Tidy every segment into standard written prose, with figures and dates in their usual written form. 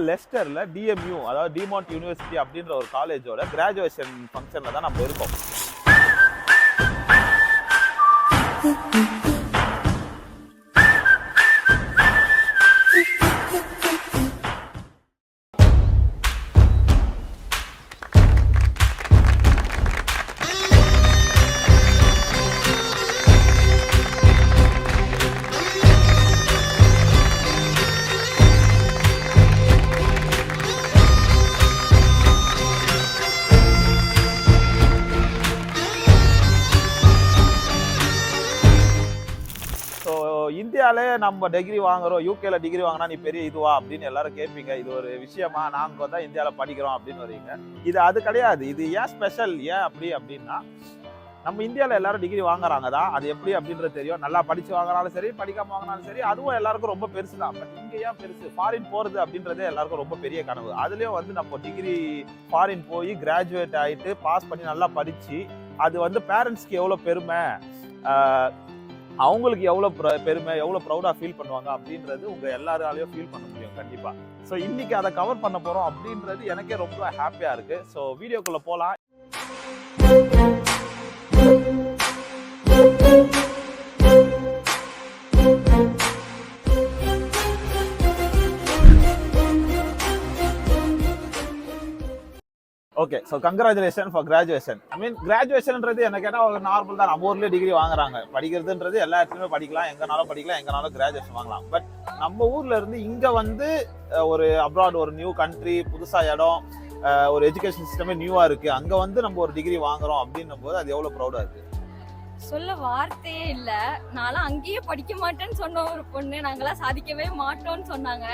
லெஸ்டர்ல TMU அதாவது demand university அப்படின்ற ஒரு காலேஜோட கிராஜுவேஷன் ஃபங்க்ஷன்ல தான் நம்ம இருக்கோம். இந்தியாவிலே நம்ம டிகிரி வாங்குறோம், யூகேல டிகிரி வாங்கினா நீ பெரிய இதுவா அப்படின்னு எல்லாரும் கேட்பீங்க. இது ஒரு விஷயமா? நாங்க தான் இந்தியாவில் படிக்கிறோம் அப்படின்னு வரீங்க. இது அது கிடையாது. இது ஏன் ஸ்பெஷல், ஏன் அப்படின்னா நம்ம இந்தியாவில் எல்லாரும் டிகிரி வாங்குறாங்க தான். அது எப்படி அப்படின்றது தெரியும். நல்லா படிச்சு வாங்கினாலும் சரி, படிக்காம வாங்கினாலும் சரி, அதுவும் எல்லாருக்கும் ரொம்ப பெருசு தான். பட் இங்கே ஏன் பெருசு? ஃபாரின் போகிறது அப்படின்றதே எல்லாருக்கும் ரொம்ப பெரிய கனவு. அதுலேயும் வந்து நம்ம டிகிரி ஃபாரின் போய் கிராஜுவேட் ஆகிட்டு பாஸ் பண்ணி நல்லா படித்து அது வந்து பேரண்ட்ஸ்க்கு எவ்வளோ பெருமை, அவங்களுக்கு எவ்வளோ பெருமை, எவ்வளோ ப்ரௌடாக ஃபீல் பண்ணுவாங்க அப்படின்றது உங்கள் எல்லாராலையும் ஃபீல் பண்ண முடியும் கண்டிப்பாக. ஸோ இன்னைக்கு அதை கவர் பண்ண போகிறோம் அப்படின்றது எனக்கே ரொம்ப ஹாப்பியாக இருக்குது. ஸோ வீடியோக்குள்ளே போகலாம். Okay, so congratulation for graduation. I mean கிராஜுவேஷன்ன்றது என்ன கேட்டால் ஒரு நார்மல் தான். நம்ம ஊர்லேயே டிகிரி வாங்குறாங்க. படிக்கிறதுன்றது எல்லா இடத்துலையுமே படிக்கலாம், எங்கனாலும் படிக்கலாம், எங்கனாலும் கிராஜுவேஷன் வாங்கலாம். பட் நம்ம ஊர்ல இருந்து இங்கே வந்து ஒரு அப்ராட், ஒரு நியூ கண்ட்ரி, புதுசாக இடம், ஒரு எஜுகேஷன் சிஸ்டமே நியூவாக இருக்குது, அங்கே வந்து நம்ம ஒரு டிகிரி வாங்குறோம் அப்படின்னும் போது அது எவ்வளோ ப்ரௌடாக இருக்குது. சொல்ல வார்த்தையே இல்ல. நான்லாம் அங்கேயே படிக்க மாட்டேன்னு சொன்ன ஒரு பொண்ணு, நாங்களாம் சாதிக்கவே மாட்டோம்னு சொன்னாங்க.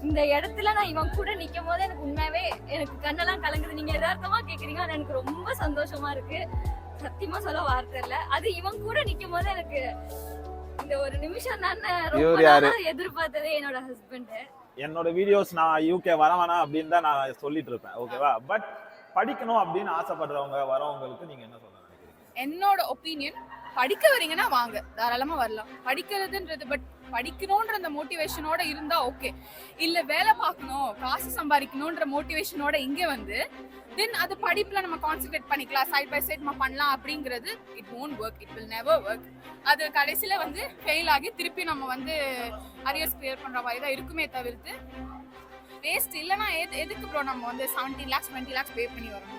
இந்த இடத்துல நான் இவன் கூட நிக்கும் போது எனக்கு உண்மையாவே எனக்கு கண்ணெல்லாம் கலங்குது. நீங்க யதார்த்தமா கேக்குறீங்க, அது எனக்கு ரொம்ப சந்தோஷமா இருக்கு. சத்தியமா சொல்ல வார்த்தை இல்ல. அது இவன் கூட நிக்கும் போது எனக்கு இந்த ஒரு நிமிஷம் தான் ரொம்ப எதிர்பார்த்ததே என்னோட ஹஸ்பண்ட். என்னோட வீடியோஸ் நான் யூகே வர வேணாம் அப்படின்னு தான் நான் சொல்லிட்டு இருப்பேன், ஓகேவா? பட் படிக்கணும் அப்படின்னு ஆசைப்படுறவங்க வரவங்களுக்கு நீங்க என்ன சொல்லுங்க? என்னோட ஒப்பீனியன், படிக்க வரீங்கன்னா வாங்க, தாராளமா வரலாம். படிக்கிறதுன்றது பட் படிக்கணும்ன்ற அந்த மோட்டிவேஷனோட இருந்தா ஓகே. இல்ல வேலை பார்க்கணும், காசு சம்பாதிக்கணும்ன்ற மோட்டிவேஷனோட இங்கே வந்து தென் அது படிப்புல நம்ம கான்சென்ட்ரேட் பண்ணிக்கலாம், சைட் பை சைட் நம்ம பண்ணலாம் அப்படிங்கிறது it won't work, it will never work. அது கடைசியில வந்து ஃபெயில் ஆகி திருப்பி நம்ம வந்து அரியர்ஸ் கிளியர் பண்ற மாதிரி தான் இருக்குமே தவிர்த்து வேஸ்ட். இல்லைன்னா எதுக்கு ப்ரோ நம்ம வந்து 17 lakhs 20 lakhs பே பண்ணி வரணும்?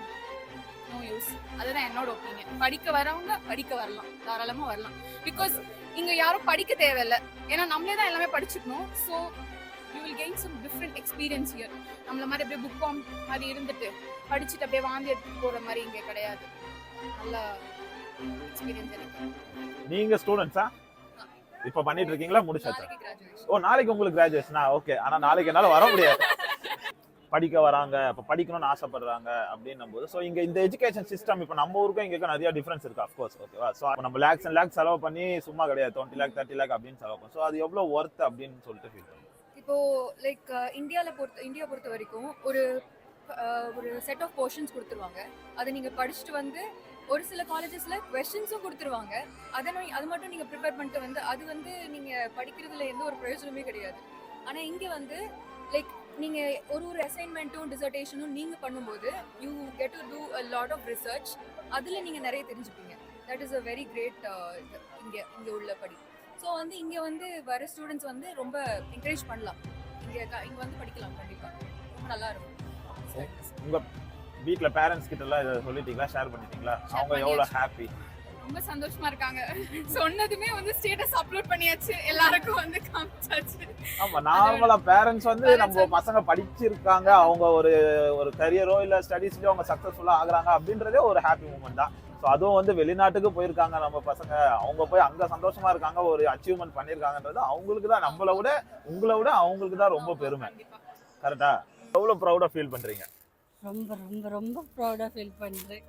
No use. அதுதான் என்னோட ஒப்பீனியன். படிக்க வரவங்க படிக்க வரலாம், தாராளமா வரலாம். பிகாஸ் இங்க யாரும் படிக்க தேவையில்லை, ஏன்னா நம்மளே தான் எல்லாமே படிச்சுக்கணும். So you will gain some different experience here. நம்மள மாதிரி அப்படியே புக் ஃபார்ம் மாதிரி இருந்துட்டு படிச்சுட்டு அப்படியே வாந்தி எடுத்துட்டு போற மாதிரி இங்க கிடையாது. நல்ல எக்ஸ்பீரியன்ஸ் இருக்கு. நீங்க ஸ்டூடெண்ட்ஸா? இப்போ பண்ணிட்டு இருக்கீங்களா? முடிச்சாச்சா? ஓ, நாளைக்கு உங்களுக்கு கிராஜுவேஷனா? ஓகே. ஆனா நாளைக்கு என்னால வர முடியாது. படிக்க வராங்க, இப்போ படிக்கணும்னு ஆசைப்படுறாங்க அப்படின்னும் போது ஸோ இங்கே இந்த எஜுகேஷன் சிஸ்டம் இப்போ நம்ம ஊருக்கும் இங்கே நிறைய டிஃப்ரென்ஸ் இருக்கு அஃப்கோர்ஸ், ஓகேவா? ஸோ நம்ம லேக்ஸ் அண்ட் லேக்ஸ் செலவு பண்ணி சும்மா கிடையாது, 20 lakh 30 lakh அப்படின்னு செலவு பண்ணும். ஸோ அது எவ்வளோ ஒர்த் அப்படின்னு சொல்லிட்டு ஃபீல் பண்ணும். இப்போ லைக் இந்தியா பொறுத்த வரைக்கும் ஒரு செட் ஆஃப் போர்ஷன்ஸ் கொடுத்துருவாங்க. அதை நீங்க படிச்சுட்டு வந்து ஒரு சில காலேஜஸ்ல குவெஸ்டின்ஸும் கொடுத்துருவாங்க. அது மட்டும் நீங்க ப்ரிப்பேர் பண்ணிட்டு வந்து அது வந்து நீங்க படிக்கிறதுல எந்த ஒரு பிரயோஜனமே கிடையாது. ஆனா இங்க வந்து லைக் நீங்க ஒரு அசைன்மெண்ட்டும் டிசர்டேஷனும் நீங்க பண்ணும்போது you get to do a lot of research. அதுல நீங்க நிறைய தெரிஞ்சுப்பீங்க. That is a very great இங்க உள்ள படி. ஸோ வந்து இங்க வந்து வர ஸ்டூடெண்ட்ஸ் வந்து ரொம்ப என்கரேஜ் பண்ணலாம். இங்க வந்து படிக்கலாம், கண்டிப்பா ரொம்ப நல்லா இருக்கும். உங்க வீட்ல பேரண்ட்ஸ் கிட்ட எல்லாம் இதை சொல்லிட்டீங்களா, ஷேர் பண்ணிட்டீங்களா? அவங்க எவ்வளோ ஹாப்பி? ரொம்ப சந்தோஷமா இருக்காங்க. சொன்னதுமே வந்து ஸ்டேட்டஸ் அப்லோட் பண்ணியாச்சு, எல்லாருக்கும் வந்து காமிச்சாச்சு. ஆமா, நார்மலா பேரண்ட்ஸ் வந்து நம்ம பசங்க படிச்சிருக்காங்க, அவங்க ஒரு கரியரோ இல்ல ஸ்டடீஸ்லயோ அவங்க சக்சஸ்ஃபுல்லா ஆகுறாங்க அப்படின்றதே ஒரு ஹாப்பி மூமெண்ட் தான். ஸோ அதுவும் வந்து வெளிநாட்டுக்கு போயிருக்காங்க நம்ம பசங்க, அவங்க போய் அங்க சந்தோஷமா இருக்காங்க, ஒரு அச்சீவ்மெண்ட் பண்ணியிருக்காங்கன்றது அவங்களுக்கு தான், நம்மளை விட உங்களை விட அவங்களுக்கு தான் ரொம்ப பெருமை. கரெக்டா? எவ்வளோ ப்ரௌடா ஃபீல் பண்றீங்க? ரொம்ப ரொம்ப ரொம்ப ப்ரௌடாக ஃபீல் பண்ணுறேன்.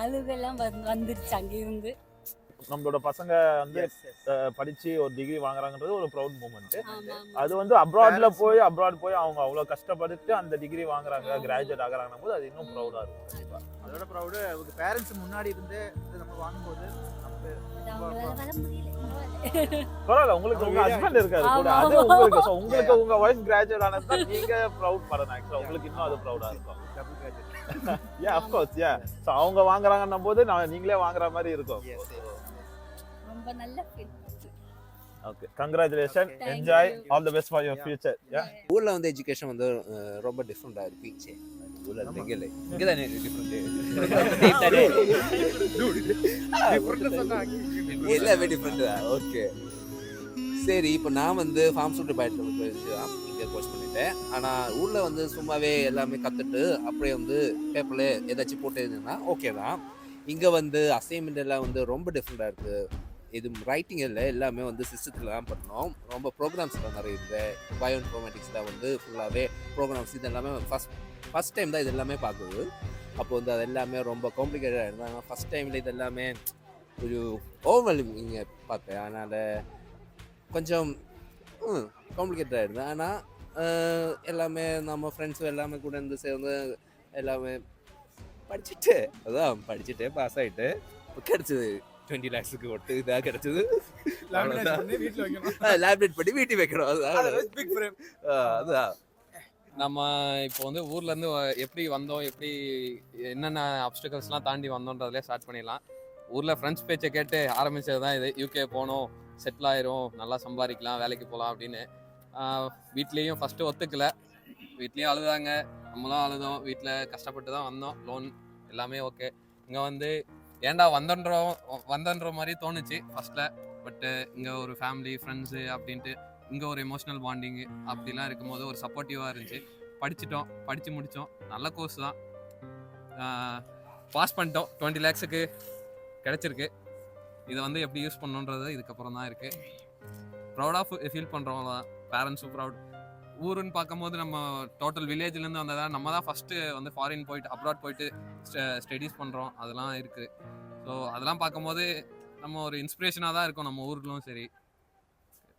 அழுகெல்லாம் வந்துருச்சு அங்கேருந்து. நம்மளோட பசங்க வந்து படிச்சு ஒரு டிகிரி வாங்குறாங்கன்றது ஒரு ப்ரௌட் மூமெண்ட். அது வந்து அப்ராட் போய் அவங்க அவ்வளவு கஷ்டப்பட்டு அந்த டிகிரி வாங்குறாங்க, கிராஜுவேட் ஆகுறாங்க போது அது இன்னும் ப்ரௌடா இருக்கும். அதோட ப்ரௌடு அவங்க பேரண்ட்ஸ் முன்னாடி இருந்து நம்ம வாங்கும்போது நமக்கு அவங்களால வர முடியல. பரவாயில்ல, உங்களுக்கு உங்க ஹஸ்பண்ட் இருக்காரு கூட, ஆமா, அது ஆமா. உங்களுக்கு so உங்களுக்கு உங்க வைஃப் கிராஜுவேட் ஆனது தான் நீங்க ப்ரௌட் பண்ணணும். ஆக்சுவலா உங்களுக்கு இன்னும் அது ப்ரௌடா இருக்கும். of course, so அவங்க வாங்குறாங்கன்னும் போது நீங்களே வாங்குற மாதிரி இருக்கும். ரொம்ப நல்ல feel. Okay, congratulation, enjoy, all the best for your future. ஊர்ல வந்து எஜுகேஷன் வந்து ரொம்ப டிஃப்ரெண்டா இருக்கு. ஊர்ல இங்க இல்லை, இங்க தானே டிஃப்ரெண்ட் எல்லாமே டிஃப்ரெண்ட் தான். ஓகே சரி, இப்போ நான் வந்து ஃபார்மசூட்டிக்கல் பயோடெக்னாலஜி தான் இங்கே கோர்ஸ் பண்ணிட்டேன். ஆனால் ஊரில் வந்து சும்மாவே எல்லாமே கற்றுட்டு அப்படியே வந்து பேப்பரில் ஏதாச்சும் போட்டு இருந்ததுன்னா ஓகே தான். இங்கே வந்து அசைன்மெண்ட் எல்லாம் வந்து ரொம்ப டிஃப்ரெண்ட்டாக இருக்குது. இது ரைட்டிங் இல்லை, எல்லாமே வந்து சிஸ்டத்தில் தான் பண்ணோம். ரொம்ப ப்ரோக்ராம்ஸ்லாம் நிறைய இருக்குது. பயோ இன்ஃபர்மேட்டிக்ஸில் வந்து ஃபுல்லாகவே ப்ரோக்ராம்ஸ் இது எல்லாமே ஃபஸ்ட் டைம் தான் இது எல்லாமே பார்க்குது. அப்போ வந்து அது எல்லாமே ரொம்ப காம்ப்ளிகேட்டடாக இருந்தாங்க. ஃபஸ்ட் டைமில் இது எல்லாமே ஒரு ஓவர்வெல்மிங் பார்த்தேன். அதனால் கொஞ்சம் காம்ப்ளிகேட்டடாக இருந்தேன். ஆனால் எல்லாமே நம்ம ஃப்ரெண்ட்ஸும் எல்லாமே கூட இருந்து சேர்ந்து எல்லாமே படிச்சுட்டு பாஸ் ஆகிட்டு கிடச்சிது 20 lakhs ஒட்டு இதாக கிடச்சிது. லேப்ரேட் பண்ணி வீட்டுக்கு வைக்கிறோம். அதுதான் நம்ம இப்போ வந்து ஊர்லேருந்து எப்படி வந்தோம், எப்படி என்னென்ன அப்டிகல்ஸ்லாம் தாண்டி வந்தோன்றதுலேயே ஸ்டார்ட் பண்ணிடலாம். ஊரில் ஃப்ரெண்ட்ஸ் பேச்சை கேட்டு ஆரம்பித்தது தான் இது. யூகே போகணும், செட்டில் ஆயிரும், நல்லா சம்பாதிக்கலாம், வேலைக்கு போகலாம் அப்படின்னு. வீட்லேயும் ஃபஸ்ட்டு ஒத்துக்கல, வீட்லேயும் அழுதாங்க, நம்மளும் அழுதோம். வீட்டில் கஷ்டப்பட்டு தான் வந்தோம், லோன் எல்லாமே ஓகே. இங்கே வந்து ஏன்டா வந்தன்ற மாதிரி தோணுச்சு ஃபஸ்ட்டில். பட்டு இங்கே ஒரு ஃபேமிலி ஃப்ரெண்ட்ஸு அப்படின்ட்டு இங்கே ஒரு எமோஷ்னல் பாண்டிங்கு அப்படிலாம் இருக்கும்போது ஒரு சப்போர்ட்டிவாக இருந்துச்சு. படித்து முடித்தோம். நல்ல கோர்ஸ் தான், பாஸ் பண்ணிட்டோம். 20 lakhs கிடச்சிருக்கு. இதை வந்து எப்படி யூஸ் பண்ணணுன்றது இதுக்கப்புறம் தான் இருக்குது. ப்ரௌடாக ஃபீல் பண்ணுறோம், தான் பேரண்ட்ஸும் ப்ரௌட். ஊருன்னு பார்க்கும்போது நம்ம டோட்டல் வில்லேஜ்லேருந்து வந்ததான் நம்ம தான் ஃபஸ்ட்டு வந்து ஃபாரின் போயிட்டு அப்ராட் போயிட்டு ஸ்டடீஸ் பண்ணுறோம். அதெல்லாம் இருக்குது. ஸோ அதெல்லாம் பார்க்கும்போது நம்ம ஒரு இன்ஸ்பிரேஷனாக தான் இருக்கும் நம்ம ஊருக்கும் சரி.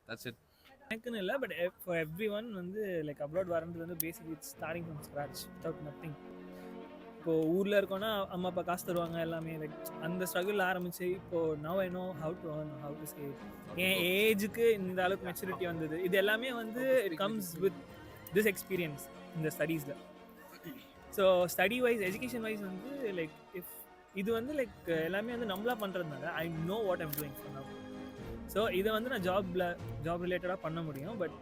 That's it. எனக்குன்னு இல்லை, பட் ஃபார் எவ்ரி ஒன் வந்து லைக் அப்ராட் வரன்றது வந்து basic it's starting from scratch without nothing. இப்போது ஊரில் இருக்கோன்னா அம்மா அப்பா காசு தருவாங்க எல்லாமே, லைக் அந்த ஸ்ட்ரகிள் ஆரம்பிச்சு இப்போது now I know how to earn, how to save. என் ஏஜுக்கு இந்த அளவுக்கு மெச்சூரிட்டி வந்தது. இது எல்லாமே வந்து it comes with this experience இந்த ஸ்டடீஸில். So study wise education wise வந்து லைக் இஃப் இது வந்து லைக் எல்லாமே வந்து நம்மளா பண்ணுறதுனால I know what I'm doing for now. So இதை வந்து நான் ஜாப் ரிலேட்டடாக பண்ண முடியும். But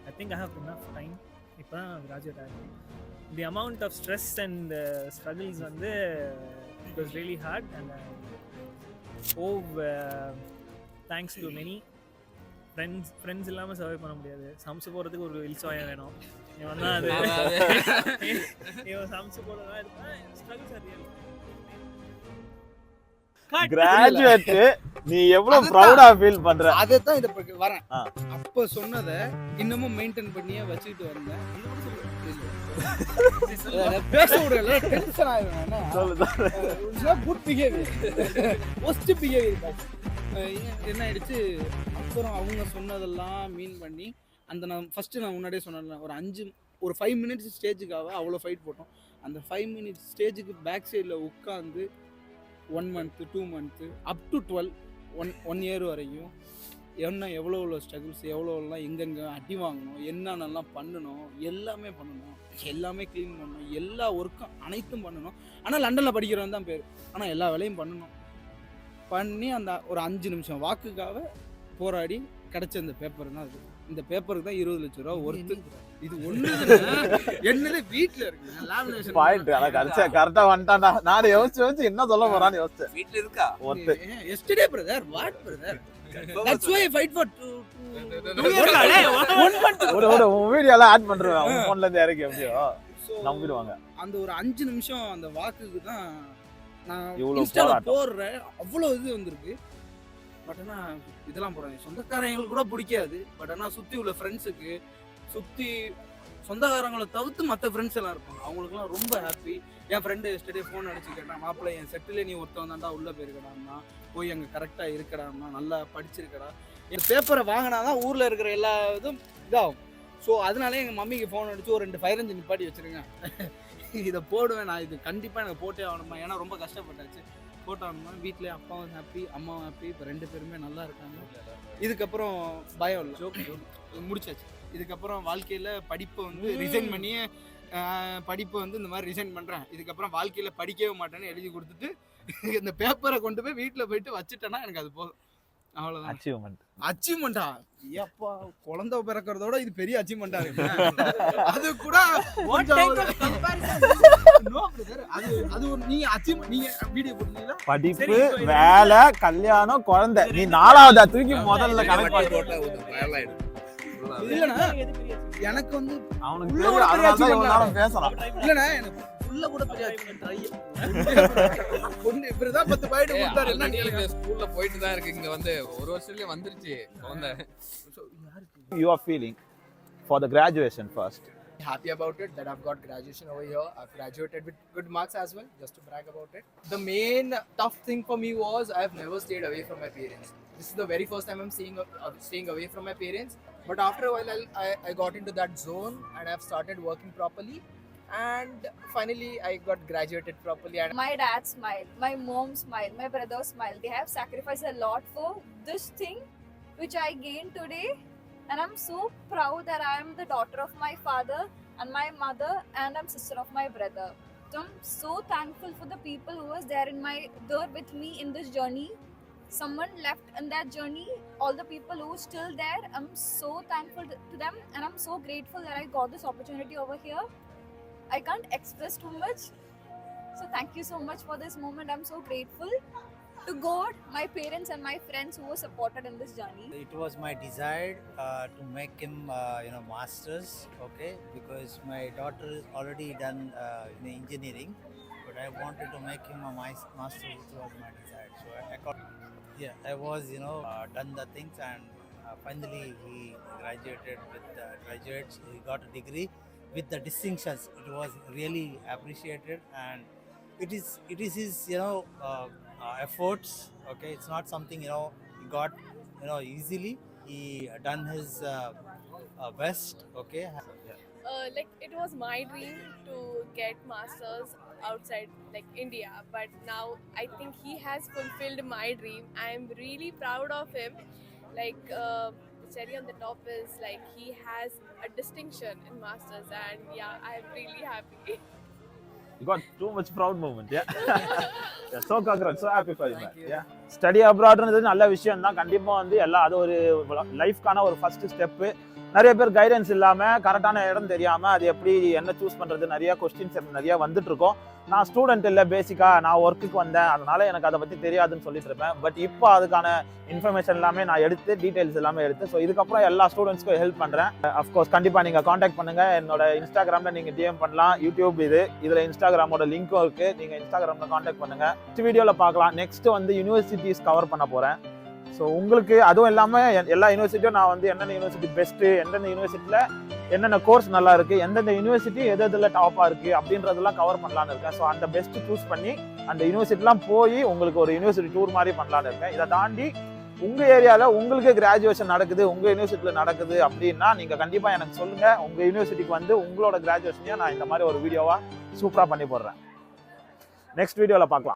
I think I have enough time. இப்போ தான் graduate ஆகிருக்கேன். The amount of stress and struggles வந்து it was really hard. And thanks to many friends இல்லாமல் சர்வை பண்ண முடியாது. சமைச்சு போகிறதுக்கு ஒரு இல்சாயம் வேணும். இவன் தான் அது இவன் சமைச்சு போகிறதா இருப்பேன். Struggles are real. கிராஜுவேட் நீ எவ்வளவு ப்ரௌடா ஃபீல் பண்ற? அதான் இத வரேன். அப்ப சொன்னதை இன்னமும் மெயின்டைன் பண்ணியே வச்சுக்கிட்டு வந்தேன். பேச விடல, டென்ஷன் ஆயிடும். Good behaviour, positive behaviour. என்ன ஆயிடுச்சு, அப்புறம் அவங்க சொன்னதெல்லாம் மீன் பண்ணி அந்த நான் முன்னாடியே சொன்னேன், ஒரு 5 minutes ஸ்டேஜுக்காக அவ்வளோ ஃபைட் போட்டோம். அந்த 5 minutes ஸ்டேஜுக்கு பேக் சைடில் உட்காந்து 1 month 2 months up to 1 year வரைக்கும் எவ்வளோ ஸ்ட்ரகிள்ஸ், எவ்வளோலாம் எங்கெங்கே அடி வாங்கணும், என்னென்னலாம் பண்ணணும், எல்லாமே பண்ணணும், எல்லாமே க்ளீன் பண்ணணும், எல்லா ஒர்க்கும் அனைத்தும் பண்ணணும். ஆனால் லண்டனில் படிக்கிறவன் தான் பேர். ஆனால் எல்லா வேலையும் பண்ணி அந்த ஒரு 5 நிமிஷம் வாக்குக்காக போராடி கிடைச்ச இந்த பேப்பர் தான் அது. இந்த பேப்பருக்கு தான் 20 லட்சம் ரூபா ஒர்த்து. இது ஒண்ணு என்னது வீட்ல இருக்கு பாயிண்ட். அத கரெக்ட்டா வந்துட்டான்டா. நான் யோசிச்சு என்ன சொல்ல போறான்னு யோசிச்சேன். வீட்ல இருக்கா worth. Yesterday brother, what brother, that's why I fight for 2 ஒரு வீடியோல ஆட் பண்றேன் உங்க போன்ல இருந்து இறக்கி அப்படியோ நம்பிடுவாங்க. அந்த ஒரு 5 நிமிஷம் அந்த வாக்குக்கு தான் நான் இவ்வளவு இன்ஸ்டால போடுறேன். அவ்வளவு இது வந்திருக்கு. பட் ஆனா இதெல்லாம் போடுறேன் சொந்தக்காரங்களுக்கு கூட பிடிக்காது. பட் ஆனா சுத்தி உள்ள ஃப்ரெண்ட்ஸுக்கு, சுத்தி சொந்தக்காரங்களை தவிர்த்து மற்ற ஃப்ரெண்ட்ஸ் எல்லாம் இருப்பாங்க, அவங்களுக்குலாம் ரொம்ப ஹாப்பி. என் ஃப்ரெண்டு எஸ்டர்டே ஃபோன் அடிச்சு கேட்டான், மாப்பிள்ளை என் செட்டில் நீ ஒருத்தவன் தான்டா உள்ள போயிருக்கடான்னா, போய் அங்கே கரெக்டாக இருக்கடான்னா, நல்லா படிச்சிருக்கடா. என் பேப்பரை வாங்கினாதான் ஊரில் இருக்கிற எல்லா இதுவும் இதாகும். ஸோ அதனாலே எங்கள் மம்மிக்கு ஃபோன் அடிச்சு ஒரு 2 ஃபயர் இன்ஜின் நிப்பாட்டி வச்சுருங்க, இதை போடுவேன் நான், இது கண்டிப்பாக எனக்கு போட்டே ஆகணுமா, ஏன்னா ரொம்ப கஷ்டப்பட்டாச்சு. போட்டோம்னா வீட்டில் அப்பாவும் ஹாப்பி அம்மாவும் ஹாப்பி. இப்போ 2 பேருமே நல்லா இருக்காங்க. இதுக்கப்புறம் பயம் இல்லை, முடிச்சாச்சு. இதுக்கப்புறம் வாழ்க்கையில் படிப்பை வந்து ரிசைன் பண்ணி படிப்பை வந்து இந்த மாதிரி ரிசைன் பண்ணுறேன், இதுக்கப்புறம் வாழ்க்கையில் படிக்கவே மாட்டேன்னு எழுதி கொடுத்துட்டு இந்த பேப்பரை கொண்டு போய் வீட்டில் போயிட்டு வச்சுட்டேன்னா எனக்கு அது போதும். அவ்வளோதான் அச்சீவ்மெண்ட்டா. ஏப்பா குழந்தை பிறக்கிறதோட இது பெரிய அச்சீவ்மெண்ட்டா இருக்கு. அது கூட அது ஒரு நீங்க அச்சீவ்மெண்ட். நீங்க வீடியோ போட்டீங்களா? படிப்பு, வேலை, கல்யாணம், குழந்தை, நீ 4வது தூக்கி முதல்ல கணக்கு இல்லண்ணா எனக்கு வந்து அவனுக்கு பேசலாம். இல்லண்ணா எனக்கு உள்ள கூட பெரிய இப்படிதான் 10 பாயிண்ட் கொடுத்தாரு. என்ன ஸ்கூல்ல போயிட்டு தான் இருக்கு. இங்க வந்து ஒரு வருஷத்துலயே வந்துருச்சு குழந்தை. You are feeling for the graduation first? Happy about it that I've got graduation over here. I've graduated with good marks as well, just to brag about it. The main tough thing for me was I've never stayed away from my parents. This is the very first time I'm staying away from my parents. But after a while, I got into that zone and I've started working properly. And finally, I got graduated properly. And my dad smiled, my mom smiled, my brother smiled. They have sacrificed a lot for this thing which I gained today. And I'm so proud that I am the daughter of my father and my mother, and I'm sister of my brother. So I'm so thankful for the people who was there with me in this journey. Someone left in that journey. All the people who are still there, I'm so thankful to them, and I'm so grateful that I got this opportunity over here. I can't express too much. So thank you so much for this moment. I'm so grateful to God, my parents and my friends who were supported in this journey. It was my desire to make him, masters, okay, because my daughter is already done in engineering, but I wanted to make him a master, which was my desire. So I was, done the things, and finally he graduated with graduates. He got a degree with the distinctions. It was really appreciated, and it is his, efforts, okay. It's not something he got easily. He done his best, okay. Like it was my dream to get masters outside like India, but now I think he has fulfilled my dream. I am really proud of him. Like the cherry on the top is like he has a distinction in masters, and yeah, I am really happy. You got too much proud moment, yeah. Yeah, so congrats, so happy for you, man. Yeah. Study abroad ன்றது நல்ல விஷயம் தான். கண்டிப்பா வந்து எல்லாம் அது ஒரு லைஃப்கான ஒரு ஃபர்ஸ்ட் ஸ்டெப். நிறைய பேர் கைடன்ஸ் இல்லாம கரெக்டான இடம் தெரியாம அது எப்படி என்ன சூஸ் பண்றது நிறைய கொஸ்டின்ஸ் நிறைய வந்துட்டு இருக்கோம். நான் ஸ்டூடெண்ட் இல்லை, பேசிக்கா நான் ஒர்க்குக்கு வந்தேன், அதனால எனக்கு அதை பற்றி தெரியாதுன்னு சொல்லிட்டு இருப்பேன். பட் இப்போ அதுக்கான இன்ஃபர்மேஷன் எல்லாமே நான் எடுத்து டீட்டெயில்ஸ் எல்லாமே எடுத்து ஸோ இதுக்கப்புறம் எல்லா ஸ்டூடெண்ட்ஸ்க்கும் ஹெல்ப் பண்ணுறேன். அஃப்கோர்ஸ் கண்டிப்பாக நீங்கள் காண்டாக்ட் பண்ணுங்கள். என்னோட இன்ஸ்டாகிராமில் நீங்கள் டிஎம் பண்ணலாம். யூடியூப் இதில் இன்ஸ்டாகிராமோட லிங்க்கும் இருக்குது. நீங்கள் இன்ஸ்டாகிராமில் காண்டாக்ட் பண்ணுங்கள். நெக்ஸ்ட் வீடியோவில் பார்க்கலாம். நெக்ஸ்ட் வந்து யூனிவர்சிட்டிஸ் கவர் பண்ண போகிறேன். ஸோ உங்களுக்கு அதுவும் இல்லாமல் எல்லா யூனிவர்சிட்டியும் நான் வந்து எந்தெந்த யூனிவர்சிட்டி பெஸ்ட்டு, எந்தெந்த யூனிவர்சிட்டியில் என்னென்ன கோர்ஸ் நல்லா இருக்குது, எந்தெந்த யூனிவர்சிட்டி எதில் டாப்பாக இருக்குது அப்படின்றதெல்லாம் கவர் பண்ணலான்னு இருக்கேன். ஸோ அந்த பெஸ்ட்டு சூஸ் பண்ணி அந்த யூனிவர்சிட்டிலாம் போய் உங்களுக்கு ஒரு யூனிவர்சிட்டி டூர் மாதிரி பண்ணலான்னு இருக்கேன். இதை தாண்டி உங்கள் ஏரியாவில் உங்களுக்கு கிராஜுவேஷன் நடக்குது, உங்கள் யூனிவர்சிட்டியில் நடக்குது அப்படின்னா நீங்கள் கண்டிப்பாக எனக்கு சொல்லுங்கள். உங்கள் யூனிவர்சிட்டிக்கு வந்து உங்களோட கிராஜுவேஷனையும் நான் இந்த மாதிரி ஒரு வீடியோவாக சூப்பராக பண்ணி போடுறேன். நெக்ஸ்ட் வீடியோவில் பார்க்கலாம்.